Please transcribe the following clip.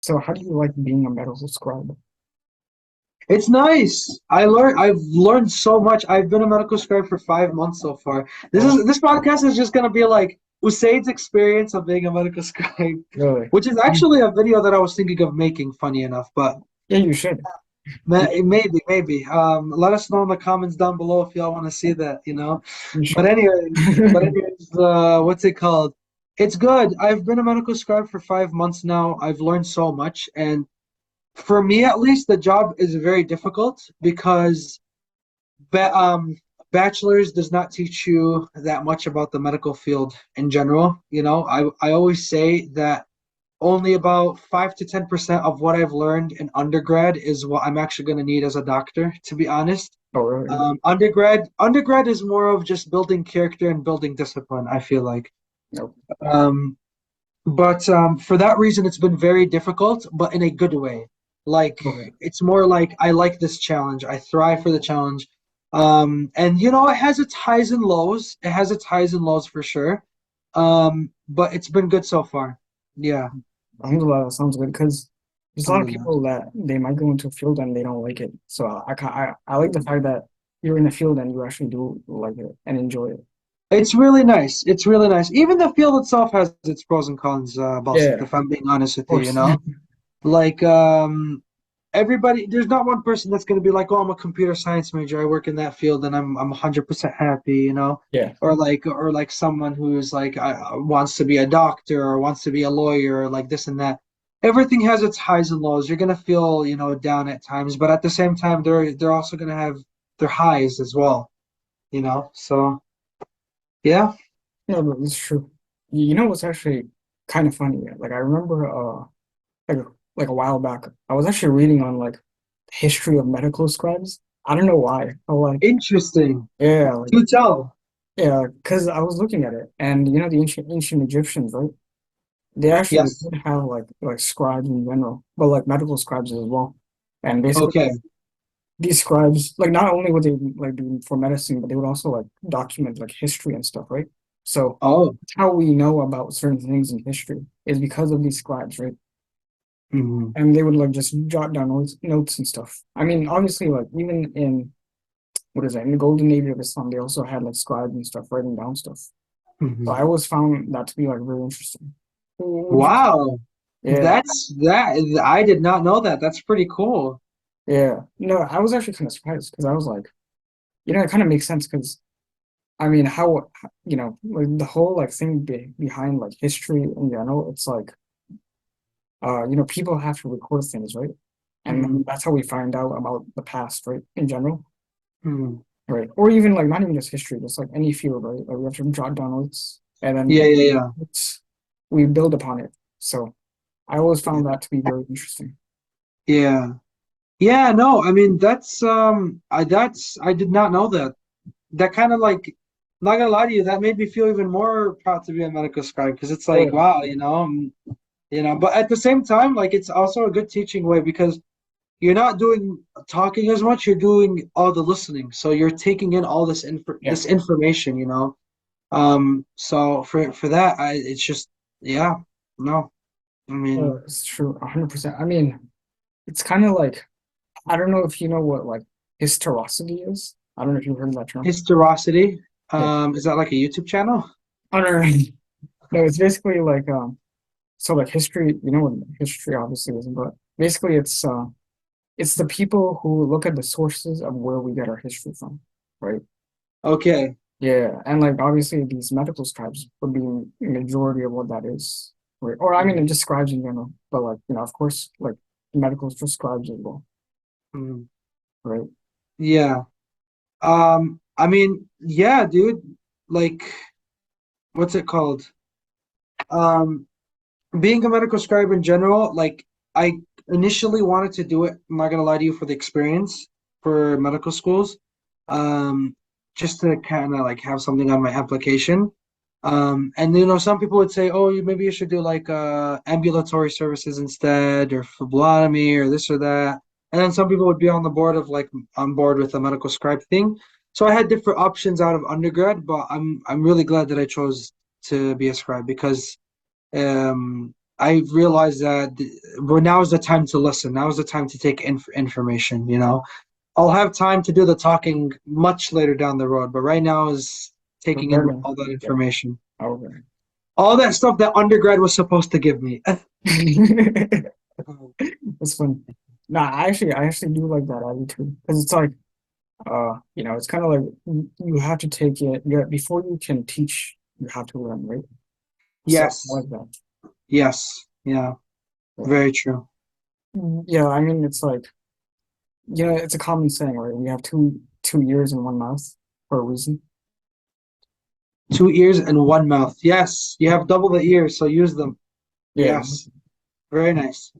So how do you like being a medical scribe? It's nice. I've learned so much. I've been a medical scribe for 5 months so far. Oh, This podcast is just gonna be like Usaid's experience of being a medical scribe, really? which is actually a video that I was thinking of making, funny enough, but Yeah, you should. You, maybe. Let us know in the comments down below if y'all want to see that. you But should. anyways, what's it called? It's good. I've been a medical scribe for 5 months now. I've learned so much, and for me at least, the job is very difficult because ba bachelor's does not teach you that much about the medical field in general. I always say that only about 5 to 10% of what I've learned in undergrad is what I'm actually going to need as a doctor, to be honest. Oh, really? Undergrad is more of just building character and building discipline, I feel like. Nope. Um, but for that reason, it's been very difficult, but in a good way. Like, Okay. it's more like I like this challenge. I thrive for the challenge. And it has its highs and lows. It has its highs and lows for sure. But it's been good so far. Yeah, Alhamdulillah, that sounds good because there's a lot of alhamdulillah. people that they might go into a field and they don't like it. So I like the fact that you're in the field and you actually do like it and enjoy it. It's really nice. It's really nice. Even the field itself has its pros and cons, boss, Yeah, of if I'm being honest with you, you course. know? Like, everybody, there's not one person that's going to be like, oh, I'm a computer science major. I work in that field and I'm 100% happy. Yeah. Or like someone who's like wants to be a doctor or wants to be a lawyer or like this and that. Everything has its highs and lows. You're going to feel, down at times, but at the same time, they're also going to have their highs as well. So, yeah. No, but it's true. You know what's actually kind of funny? Like I remember like like a while back, I was actually reading on like history of medical scribes. I don't know why. I like Interesting. yeah, like Do tell. yeah, because I was looking at it, and you know the ancient Egyptians, right? They actually Yes. did have like scribes in general, but like medical scribes as well. And basically, Okay. these scribes, like not only would they like be for medicine, but they would also like document like history and stuff, right? So Oh. that's how we know about certain things in history is because of these scribes, right? Mhm. And they would like just jot down notes and stuff. I mean, obviously, like even in what is that, in the golden age of Islam, they also had like scribes and stuff writing down stuff. So I Mhm. always found that to be like very interesting. Would you? Wow. Yeah, I did not know that. That's pretty cool. yeah. No, I was actually kind of surprised because I was like, you know, it kind of makes sense because I mean, you know, like the whole like thing behind like history in general, it's like, you know, people have to record things, right? And then Mhm. that's how we find out about the past, right? In general, Mhm. right? Or even like not even just history, just like any field, right? Like we have to jot down notes and Yeah, then yeah, yeah. it's we build upon it. So I always found that to be very interesting. Yeah. Yeah, no, I mean I did not know that. That kind of like, not gonna lie to you, that made me feel even more proud to be a medical scribe because it's Oh like, yeah, wow, but at the same time, like it's also a good teaching way because you're not doing talking as much, you're doing all the listening. So you're taking in all yeah. this information. So for that, it's just, yeah, no, I mean, It's true, 100%. I mean, it's kind of like I don't know if you know what like historicity is. I don't know if you've heard of that term. historicity. Yeah. Is that like a YouTube channel? I don't know. No, it's basically like so like history, you know what history obviously is, but basically it's the people who look at the sources of where we get our history from, right? Okay. Yeah, and like obviously these medical scribes would be majority of what that is, right? Or I mean it Mhm. just scribes in general, but like you know, of course, like medical is just scribes as well, Mhm. right? Yeah. I mean, yeah, dude. Like, what's it called? Um, being a medical scribe in general, like I initially wanted to do it, I'm not gonna lie to you, for the experience for medical schools. Um, just to kind of like have something on my application. And some people would say, oh, maybe you should do like ambulatory services instead, or phlebotomy, or this or that. And then some people would be on the board of like on board with the medical scribe thing. So I had different options out of undergrad, but I'm really glad that I chose to be a scribe because I realized that well, now is the time to listen. Now is the time to take information. I'll have time to do the talking much later down the road, but right now is taking in Learning. all that Yeah. information, Okay. all that stuff that undergrad was supposed to give me. That's fun. Nah, I actually do like that attitude because it's like, it's kind of like you have to take it. Yeah, before you can teach, you have to learn, right? So I Yes, like that. yes, yeah, Yeah. very true. Yeah, I mean, it's like, it's a common saying, right? We have two ears and one mouth for a reason. 2 ears and one mouth. Yes, you have double the ears, so use them. Yeah. Yes, very nice.